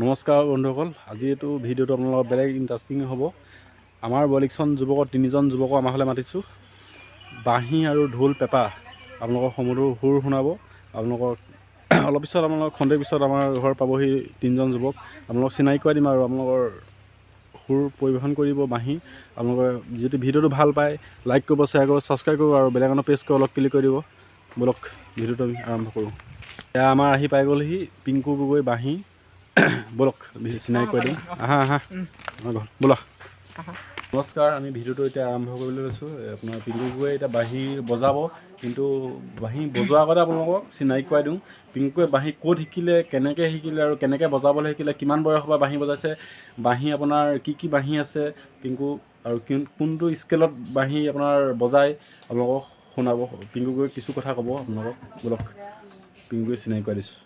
নমস্কাৰ বন্ধুসকল, আজি এইটো ভিডিঅ'টো আপোনালোকৰ বেলেগ ইণ্টাৰেষ্টিং হ'ব। আমাৰ বলিকচন যুৱকৰ তিনিজন যুৱকক আমাৰ ফালে মাতিছোঁ। বাঁহী আৰু ঢোল পেঁপা আপোনালোকৰ সমুদ্ৰৰ সুৰ শুনাব। আপোনালোকক অলপ পিছত আপোনালোকৰ খন্তেক পিছত আমাৰ ঘৰ পাবহি তিনিজন যুৱক। আপোনালোকক চিনাকি কৰাই দিম আৰু আপোনালোকৰ সুৰ পৰিৱেশন কৰিব বাঁহী। আপোনালোকে যদি ভিডিঅ'টো ভাল পায় লাইক কৰিব, শ্বেয়াৰ কৰিব, ছাবস্ক্ৰাইব কৰিব আৰু বেলেগৰ পেজটো অলপ ক্লিক কৰি দিব। বলক ভিডিঅ'টো আমি আৰম্ভ কৰোঁ। এয়া আমাৰ আহি পাই গ'লহি পিংকু গগৈ বাঁহী। বলক চিনাকি কৰি দিওঁ। আহা ব'লা। নমস্কাৰ, আমি ভিডিঅ'টো এতিয়া আৰম্ভ কৰিবলৈ লৈছোঁ। আপোনাৰ পিংকু গগৈয়ে এতিয়া বাঁহী বজাব, কিন্তু বাঁহী বজোৱাৰ আগতে আপোনালোকক চিনাকি কৰাই দিওঁ। পিংকুৱে বাঁহী ক'ত শিকিলে, কেনেকৈ শিকিলে আৰু কেনেকৈ বজাবলৈ শিকিলে, কিমান বয়সৰ পৰা বাঁহী বজাইছে, বাঁহী আপোনাৰ কি বাঁহী আছে পিংকু, আৰু কোনটো স্কেলত বাঁহী আপোনাৰ বজায় আপোনালোকক শুনাব। পিংকু গগৈয়ে কিছু কথা ক'ব আপোনালোকক। বলক পিংকুৱে চিনাকি কৰাই দিছোঁ।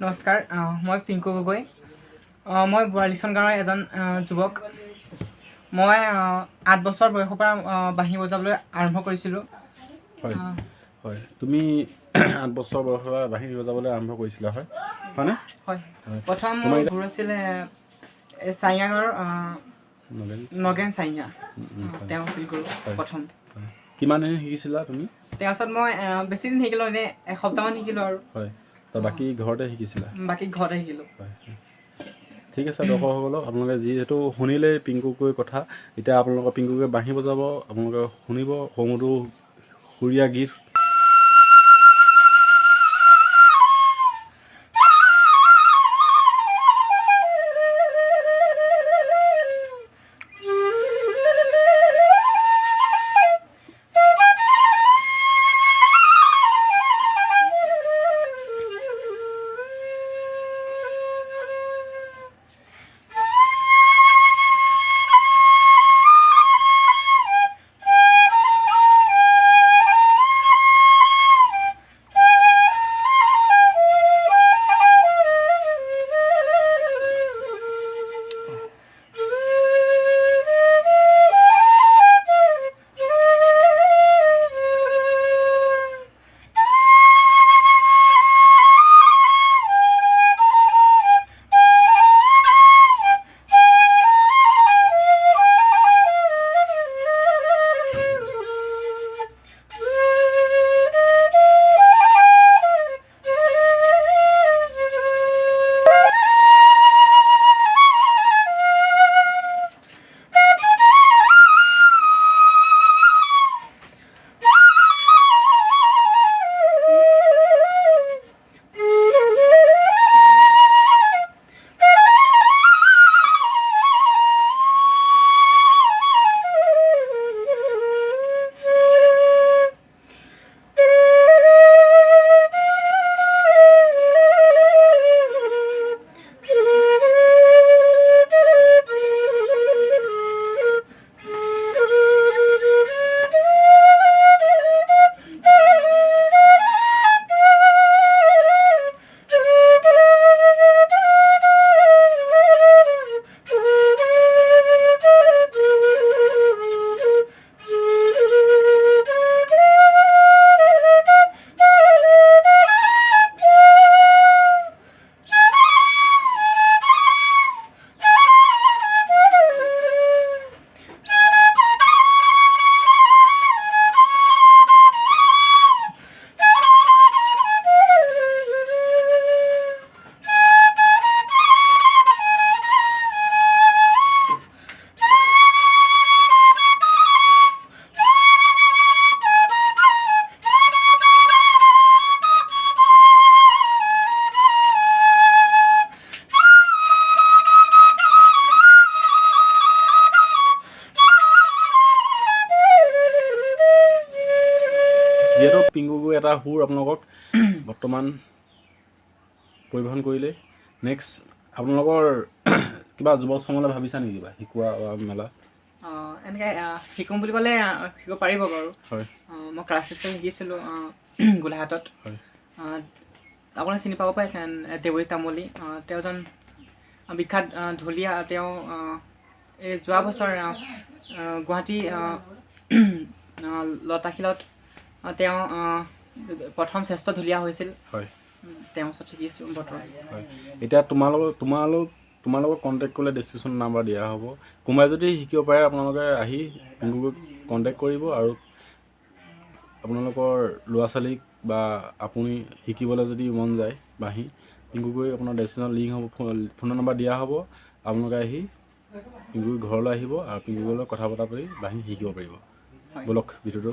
নমস্কাৰ, মই পিংকু গগৈ। মই বৰালিচন গাঁৱৰ এজন যুৱক। মই 8 বছৰ বয়সৰ পৰা বাঁহী বজাবলৈ আৰম্ভ কৰিছিলোঁ। হয় হয়, তুমি 8 বছৰ বয়সৰ পৰা বাঁহী বজাবলৈ আৰম্ভ কৰিছিলা, হয়নে? হয়, প্ৰথম মোৰ গুৰু আছিলে চাইঙাঙৰ নগেন চাইঙা। তেওঁ আছিল গুৰু প্ৰথম। কিমান দিন শিকিছিলা তুমি? তাৰপাছত মই বেছি দিন শিকিলোঁ, এনেই এসপ্তাহমান শিকিলোঁ আৰু। হয়, বাকী ঘৰতে শিকিছিলা? বাকী ঘৰতে শিকিলোঁ। হয়, ঠিক আছে। দৰ্শকসকলক আপোনালোকে যিহেতু শুনিলে পিংকু গগৈৰ কথা, এতিয়া আপোনালোকৰ পিংকু গগৈয়ে বাঁহী বজাব, আপোনালোকে শুনিব সমুদ্ৰ সুৰীয়া গীত। যিহেতু পিংকু গগৈ এটা সুৰ আপোনালোকক বৰ্তমান পৰিৱেশন কৰিলে, নেক্সট আপোনালোকৰ কিবা যুৱ চামলৈ ভাবিছা নেকি কিবা শিকোৱা মেলা? এনেকৈ শিকোঁ বুলি ক'লে শিকিব পাৰিব বাৰু। হয়, মই ক্লাছ ছিষ্টেম শিকিছিলোঁ গোলাঘাটত। হয়, আপোনাক চিনি পাব পাৰে দেৱজিৎ তামুলী। তেওঁ এজন বিখ্যাত ঢুলীয়া। তেওঁ এই যোৱা বছৰ গুৱাহাটী লতাশিলত তেওঁ প্ৰথম শ্ৰেষ্ঠ ঢুলীয়া হৈছিল। হয়, তেওঁৰ ওচৰত শিকিছোঁ বৰ্তমান। হয়, এতিয়া তোমালোক তোমালোকক কণ্টেক্ট কৰিলে ডেছক্ৰিপশ্যন নাম্বাৰ দিয়া হ'ব। কোনোবাই যদি শিকিব পাৰে আপোনালোকে আহি পিংকুক কণ্টেক্ট কৰিব আৰু আপোনালোকৰ ল'ৰা ছোৱালীক বা আপুনি শিকিবলৈ যদি মন যায় বাঁহী পিংকুকৈ আপোনাৰ ডেছক্ৰিপশ্যনত লিংক হ'ব, ফোনৰ নম্বৰ দিয়া হ'ব। আপোনালোকে আহি পিংকুৰ ঘৰলৈ আহিব আৰু পিংকুৰ লগত কথা বতৰা পাতি বাঁহী শিকিব পাৰিব। ব'লক ভিডিঅ'টো